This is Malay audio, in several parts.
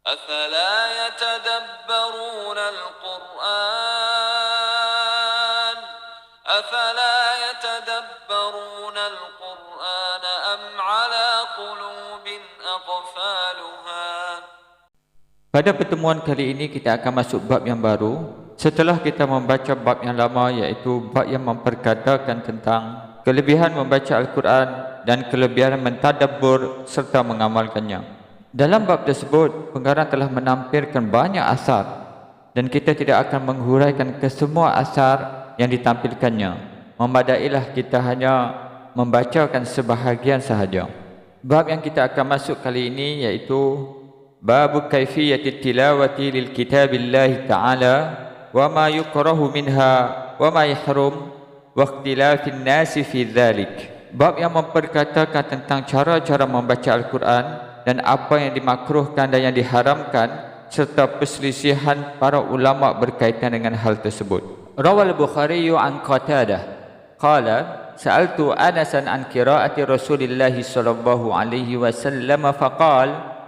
أفلا يتدبرون القرآن أم على قلوب أقفالها. Pada pertemuan kali ini kita akan masuk bab yang baru setelah kita membaca bab yang lama, iaitu bab yang memperkatakan tentang kelebihan membaca Al-Quran dan kelebihan mentadabbur serta mengamalkannya. Dalam bab tersebut, pengarang telah menampilkan banyak asar dan kita tidak akan menghuraikan ke semua asar yang ditampilkannya. Memadailah kita hanya membacakan sebahagian sahaja. Bab yang kita akan masuk kali ini iaitu Bab kaifiyati tilawati lil kitabillahi ta'ala wa ma yukrahu minha wa ma yahrum wa ikhtilafin nasi fi dhalik. Bab yang memperkatakan tentang cara-cara membaca Al-Quran dan apa yang dimakruhkan dan yang diharamkan serta perselisihan para ulama berkaitan dengan hal tersebut. Rawal Bukhari an Qatadah qala sa'altu Anasan an qiraati Rasulillah sallallahu alaihi wasallam faqala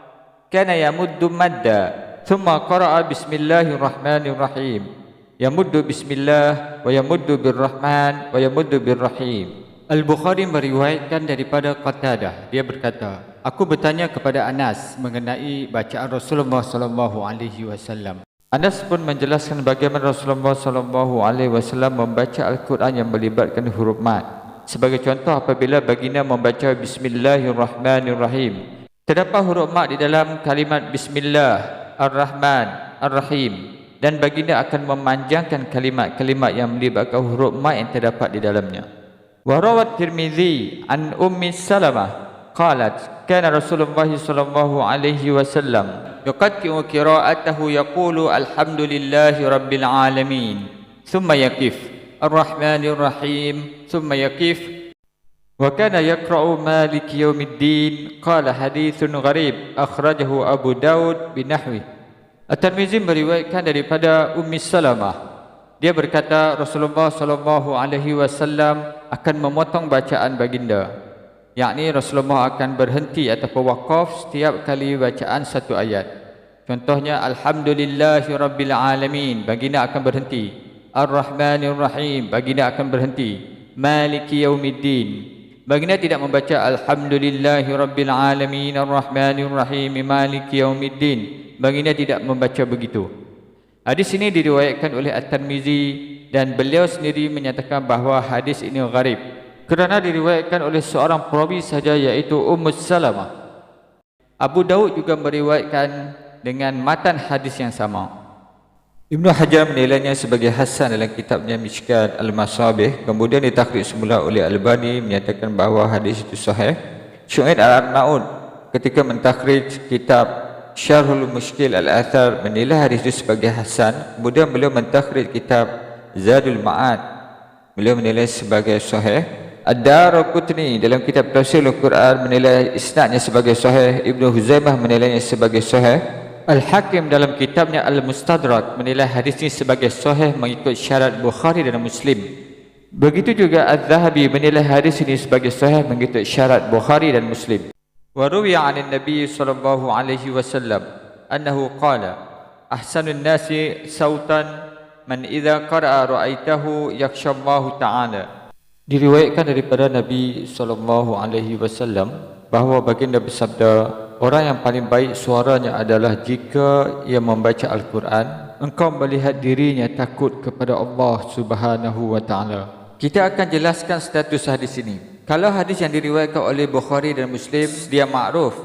kana yamuddu madda thumma qara'a bismillahirrahmanirrahim yamuddu bismillah wa yamuddu birrahman wa yamuddu birrahim. Al-Bukhari meriwayatkan daripada Qatadah, dia berkata, aku bertanya kepada Anas mengenai bacaan Rasulullah sallallahu alaihi wasallam. Anas pun menjelaskan bagaimana Rasulullah sallallahu alaihi wasallam membaca Al-Quran yang melibatkan huruf mad. Sebagai contoh, apabila baginda membaca bismillahirrahmanirrahim, terdapat huruf mad di dalam kalimat Bismillah Ar-Rahman Ar-Rahim, dan baginda akan memanjangkan kalimat-kalimat yang melibatkan huruf mad yang terdapat di dalamnya. Wa rawat Tirmizi an Ummi Salamah qalat kana Rasulullah sallallahu alaihi wasallam yuqaddimu qira'atahu yaqulu alhamdulillahi rabbil alamin thumma yaqif Ar-Rahmanir Rahim thumma yaqif wa kana yaqra'u Maliki Yaumiddin. Qala hadithun gharib akhrajahu Abu Daud binahwi. At-Tirmizi meriwayatkan daripada Ummi Salamah, dia berkata Rasulullah sallallahu alaihi wasallam akan memotong bacaan baginda, yakni Rasulullah akan berhenti ataupun waqaf setiap kali bacaan satu ayat. Contohnya alhamdulillahi rabbil alamin, baginda akan berhenti. Ar-Rahmanir Rahim, baginda akan berhenti. Maliki Yaumiddin, baginda tidak membaca alhamdulillahi rabbil alamin ar-rahmanir rahim maliki yaumiddin. Baginda tidak membaca begitu. Hadis ini diriwayatkan oleh At-Tirmizi dan beliau sendiri menyatakan bahawa hadis ini gharib kerana diriwayatkan oleh seorang perawi sahaja, iaitu Ummu Salamah. Abu Daud juga meriwayatkan dengan matan hadis yang sama. Ibnu Hajar menilainya sebagai hasan dalam kitabnya Mishkat Al-Masabih. Kemudian ditakhrij semula oleh Al-Albani menyatakan bahawa hadis itu sahih. Syu'aib Al-Arnaud ketika mentakhrij kitab Syarhul Mushkil Al-Athar menilai hadis itu sebagai hasan. Kemudian beliau mentakhrij kitab Zadul Ma'ad, beliau menilai sebagai sahih. Ad-Daraqutni dalam kitab Tafsir Al-Quran menilai isnadnya sebagai sahih. Ibnu Huzaimah menilainya sebagai sahih. Al-Hakim dalam kitabnya Al-Mustadrak menilai hadis ini sebagai sahih mengikut syarat Bukhari dan Muslim. Begitu juga Az-Zahabi menilai hadis ini sebagai sahih mengikut syarat Bukhari dan Muslim. Wa ruwiya 'anil Nabi sallallahu alaihi wasallam annahu qala ahsanun nasi sautan man idza qara'a ra'aitahu yakhshallahu ta'ala. Diriwayatkan daripada Nabi sallallahu alaihi wasallam bahawa baginda bersabda, orang yang paling baik suaranya adalah jika ia membaca Al-Quran, engkau melihat dirinya takut kepada Allah Subhanahu wa ta'ala. Kita akan jelaskan status hadis ini. Kalau hadis yang diriwayatkan oleh Bukhari dan Muslim, dia makruf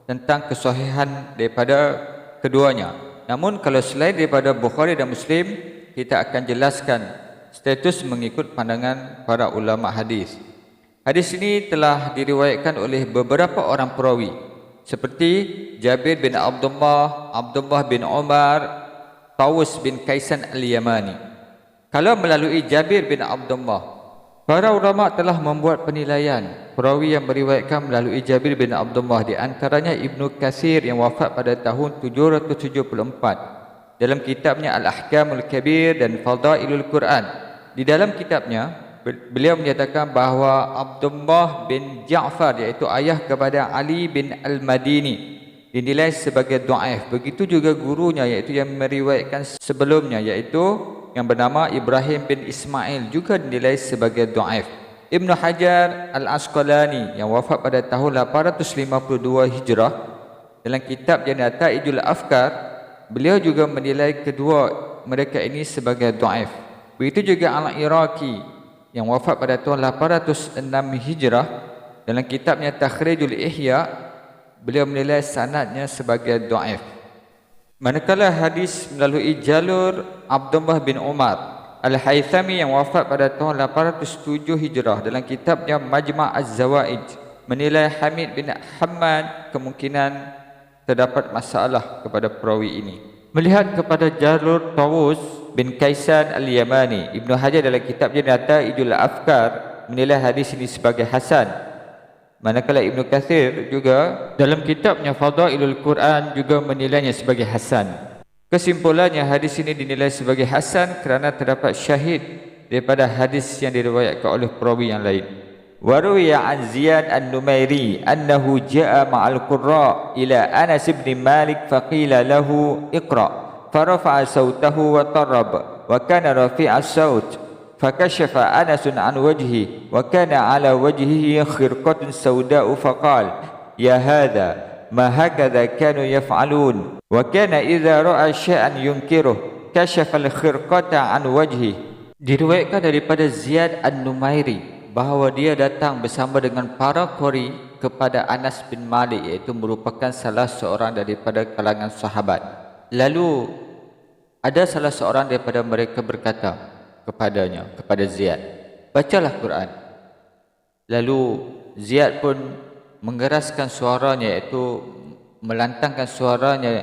tentang kesahihan daripada keduanya. Namun kalau selain daripada Bukhari dan Muslim, kita akan jelaskan status mengikut pandangan para ulama hadis. Hadis ini telah diriwayatkan oleh beberapa orang perawi seperti Jabir bin Abdullah, Abdullah bin Umar, Tawus bin Kaisan Al-Yamani. Kalau melalui Jabir bin Abdullah, para ulama telah membuat penilaian perawi yang meriwayatkan melalui Jabir bin Abdullah, di antaranya Ibnu Katsir yang wafat pada tahun 774 dalam kitabnya Al-Ahkamul Kabir dan Fadailul Quran. Di dalam kitabnya beliau menyatakan bahawa Abdullah bin Ja'far, iaitu ayah kepada Ali bin Al-Madini, dinilai sebagai dhaif. Begitu juga gurunya iaitu yang meriwayatkan sebelumnya iaitu yang bernama Ibrahim bin Ismail juga dinilai sebagai dhaif. Ibnu Hajar Al-Asqalani yang wafat pada tahun 852 Hijrah dalam kitabnya Nataijul Afkar, beliau juga menilai kedua mereka ini sebagai dhaif. Begitu juga Al-Iraqi yang wafat pada tahun 806 Hijrah dalam kitabnya Takhrijul Ihya, beliau menilai sanadnya sebagai dhaif. Manakala hadis melalui jalur Abdullah bin Umar Al-Haythami yang wafat pada tahun 807 Hijrah dalam kitabnya Majma' Az-Zawaid menilai Hamid bin Hammad kemungkinan terdapat masalah kepada perawi ini. Melihat kepada jalur Tawus bin Kaisan Al-Yamani, Ibnu Hajar dalam kitabnya Nataijul Afkar menilai hadis ini sebagai hasan. Manakala Ibnu Katsir juga dalam kitabnya Fadailul Quran juga menilainya sebagai hasan. Kesimpulannya, hadis ini dinilai sebagai hasan kerana terdapat syahid daripada hadis yang diriwayatkan oleh perawi yang lain. Waruya an Ziyad an-Numairi annahu jaa ma'al qurra ila Anas bin Malik faqila lahu iqra farafa'a sawtahu wa tarab wa kana rafi'a as-sawt fakashafa Anas an wajhi wa kana ala wajhihi khirqatun sawda'u faqala ya hadha ma hakadha kanu yaf'alun wa kana idza ra'a syai'an yunkiruh kashafa al-khirqata an wajhi. Diriwayatkan daripada Ziyad An-Numairi bahawa dia datang bersama dengan para qori kepada Anas bin Malik iaitu merupakan salah seorang daripada kalangan sahabat. Lalu ada salah seorang daripada mereka berkata kepadanya, kepada Ziyad, bacalah Quran. Lalu Ziyad pun mengeraskan suaranya iaitu melantangkan suaranya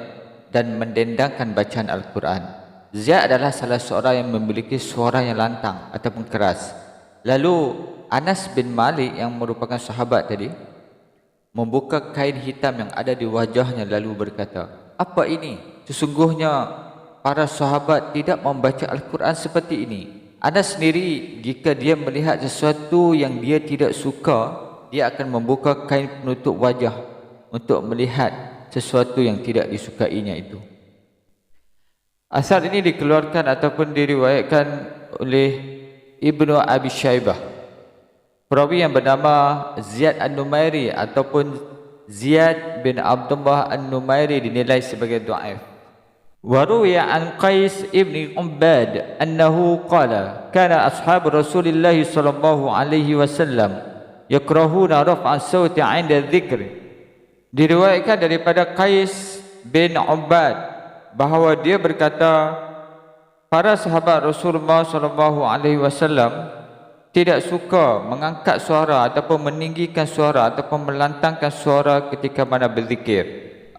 dan mendendangkan bacaan Al-Quran. Ziyad adalah salah seorang yang memiliki suara yang lantang ataupun keras. Lalu Anas bin Malik yang merupakan sahabat tadi membuka kain hitam yang ada di wajahnya lalu berkata, apa ini? Sesungguhnya para sahabat tidak membaca Al-Quran seperti ini. Anas sendiri jika dia melihat sesuatu yang dia tidak suka, dia akan membuka kain penutup wajah untuk melihat sesuatu yang tidak disukainya itu. Asar ini dikeluarkan ataupun diriwayatkan oleh Ibnu Abi Syaibah. Perawi yang bernama Ziyad An-Numairi ataupun Ziyad bin Abdullah An-Numairi dinilai sebagai dhaif. Waruya an Qais ibn Umbad annahu qala kana ashab Rasulullah sallallahu alaihi wasallam yakrahuna raf'a as-sauti 'inda dzikr. Diriwayatkan daripada Qais bin Ubad bahawa dia berkata para sahabat Rasulullah sallallahu alaihi wasallam tidak suka mengangkat suara ataupun meninggikan suara ataupun melantangkan suara ketika mana berzikir.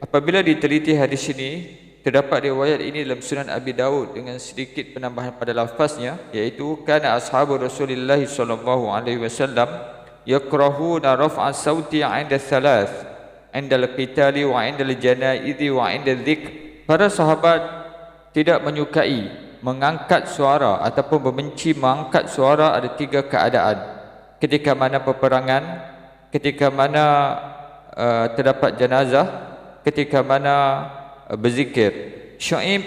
Apabila diteliti hadis ini, terdapat riwayat ini dalam Sunan Abi Daud dengan sedikit penambahan pada lafaznya iaitu kana ashabu Rasulillah sallallahu alaihi wasallam yakrahuna raf'a sauti 'inda thalath 'inda al-qitali wa 'inda al-janaizi wa 'inda dzikr. Para sahabat tidak menyukai mengangkat suara ataupun membenci mengangkat suara ada tiga keadaan. Ketika mana peperangan, ketika mana terdapat jenazah, ketika mana berzikir. Syu'aib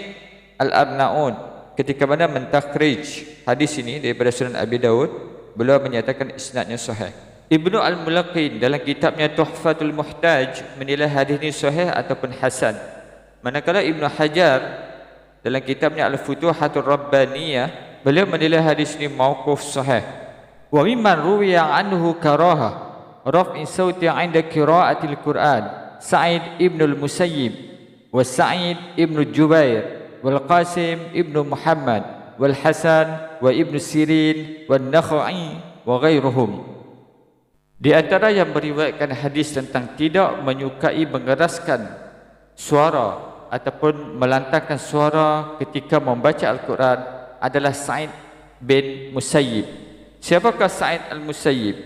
Al-Arnaun ketika mana mentakhrij hadis ini daripada Sunan Abi Daud, beliau menyatakan isnadnya sahih. Ibnu Al-Mulaqin dalam kitabnya Tuhfatul Muhtaj menilai hadis ini sahih ataupun hasan. Manakala Ibnu Hajar dalam kitabnya Al-Futuhatul Rabbaniyah, beliau menilai hadis ini mauquf sahih. Wa mimman ruwiya anhu karaha raf'i sauti 'inda qira'atil Quran Sa'id ibn al-Musayyib wa Sa'id ibn Jubair wal Qasim ibn Muhammad wal Hasan wa ibn Sirin wal Nakhai wa ghairuhum. Di antara yang meriwayatkan hadis tentang tidak menyukai mengeraskan suara ataupun melantangkan suara ketika membaca Al-Quran adalah Sa'id bin Musayyib. Siapakah Sa'id al-Musayyib?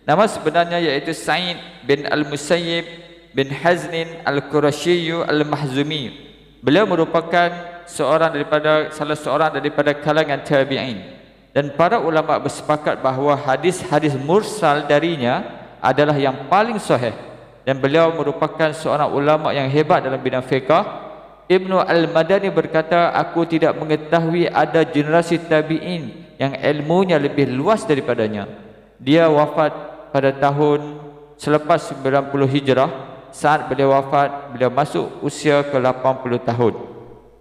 Nama sebenarnya iaitu Sa'id bin al-Musayyib bin Haznin al-Qurashiyu al-Mahzumi. Beliau merupakan salah seorang daripada kalangan tabi'in. Dan para ulama bersepakat bahawa hadis-hadis mursal darinya adalah yang paling sahih dan beliau merupakan seorang ulama yang hebat dalam bidang fiqh. Ibnu Al-Madani berkata, aku tidak mengetahui ada generasi tabi'in yang ilmunya lebih luas daripadanya. Dia wafat pada tahun selepas 90 Hijrah. Saat beliau wafat, beliau masuk usia ke 80 tahun.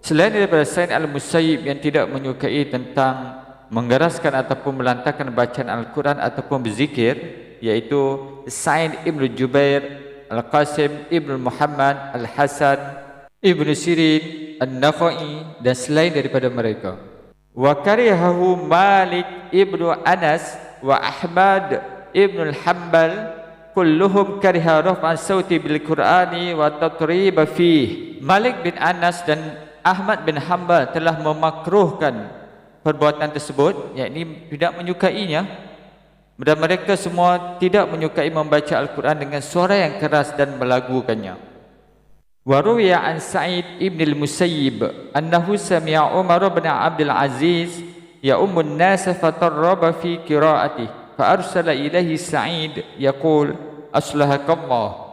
Selain daripada Sa'id Al-Musayyib yang tidak menyukai tentang menggeraskan ataupun melantarkan bacaan Al-Quran ataupun berzikir, iaitu Sa'id Ibn Jubair, Al-Qasim Ibn Muhammad, Al-Hasan Ibn Sirin, An-Nakhai dan selain daripada mereka. Wa karihahu Malik Ibn Anas wa Ahmad Ibn Al-Hanbal, kulluhum kariha raf'an sauti bil Qur'ani wa tatriba fih. Malik bin Anas dan Ahmad bin Hanbal telah memakruhkan perbuatan tersebut, yakni tidak menyukainya, dan mereka semua tidak menyukai membaca Al-Quran dengan suara yang keras dan melagukannya. Wa ruwiya an Sa'id ibn al-Musayyib annahu sami'a Umar bin Abdul Aziz ya'ummun nas fatarraba fi qira'atihi fa arsala ilaihi Sa'id yaqul aslahakallah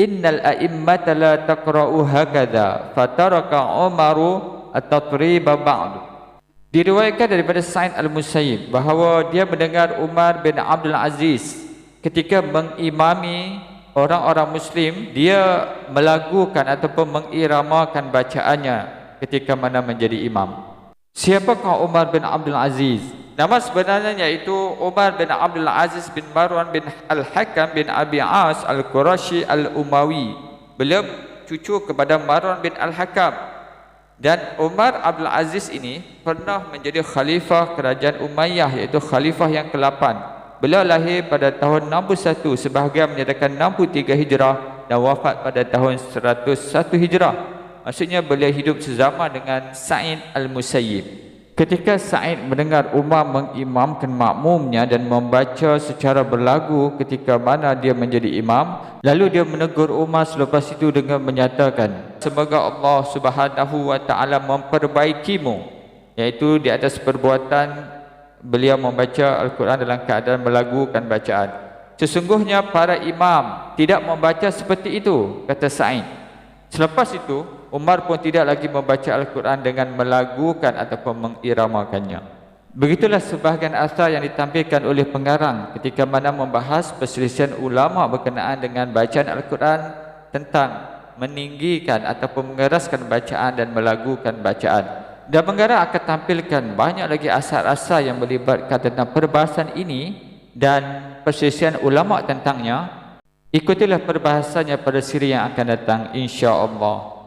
innal a'immata la taqra'u hakadha fataraka Umaru at-tatriba ba'du. Diriwayatkan daripada Sa'id al-Musayyib bahawa dia mendengar Umar bin Abdul Aziz ketika mengimami orang-orang Muslim, dia melagukan ataupun mengiramakan bacaannya ketika mana menjadi imam. Siapakah Umar bin Abdul Aziz? Nama sebenarnya iaitu Umar bin Abdul Aziz bin Marwan bin Al-Hakam bin Abi As Al-Qurashi Al-Umawi. Beliau cucu kepada Marwan bin Al-Hakam. Dan Umar Abdul Aziz ini pernah menjadi khalifah kerajaan Umayyah, iaitu khalifah yang ke-8. Beliau lahir pada tahun 61, sebahagian menyatakan 63 Hijrah, dan wafat pada tahun 101 Hijrah. Maksudnya beliau hidup sezaman dengan Sa'id Al-Musayyib. Ketika Sa'id mendengar Umar mengimamkan makmumnya dan membaca secara berlagu ketika mana dia menjadi imam, lalu dia menegur Umar selepas itu dengan menyatakan, semoga Allah Subhanahu wa taala memperbaikimu, iaitu di atas perbuatan beliau membaca Al-Quran dalam keadaan melagukan bacaan. Sesungguhnya para imam tidak membaca seperti itu, kata Sa'id. Selepas itu, Umar pun tidak lagi membaca Al-Quran dengan melagukan ataupun mengiramakannya. Begitulah sebahagian asar yang ditampilkan oleh pengarang ketika mana membahas perselisihan ulama berkenaan dengan bacaan Al-Quran tentang meninggikan ataupun mengeraskan bacaan dan melagukan bacaan. Dan pengarang akan tampilkan banyak lagi asar-asar yang melibatkan tentang perbahasan ini dan perselisihan ulama tentangnya. Ikutilah perbahasannya pada siri yang akan datang, insya-Allah.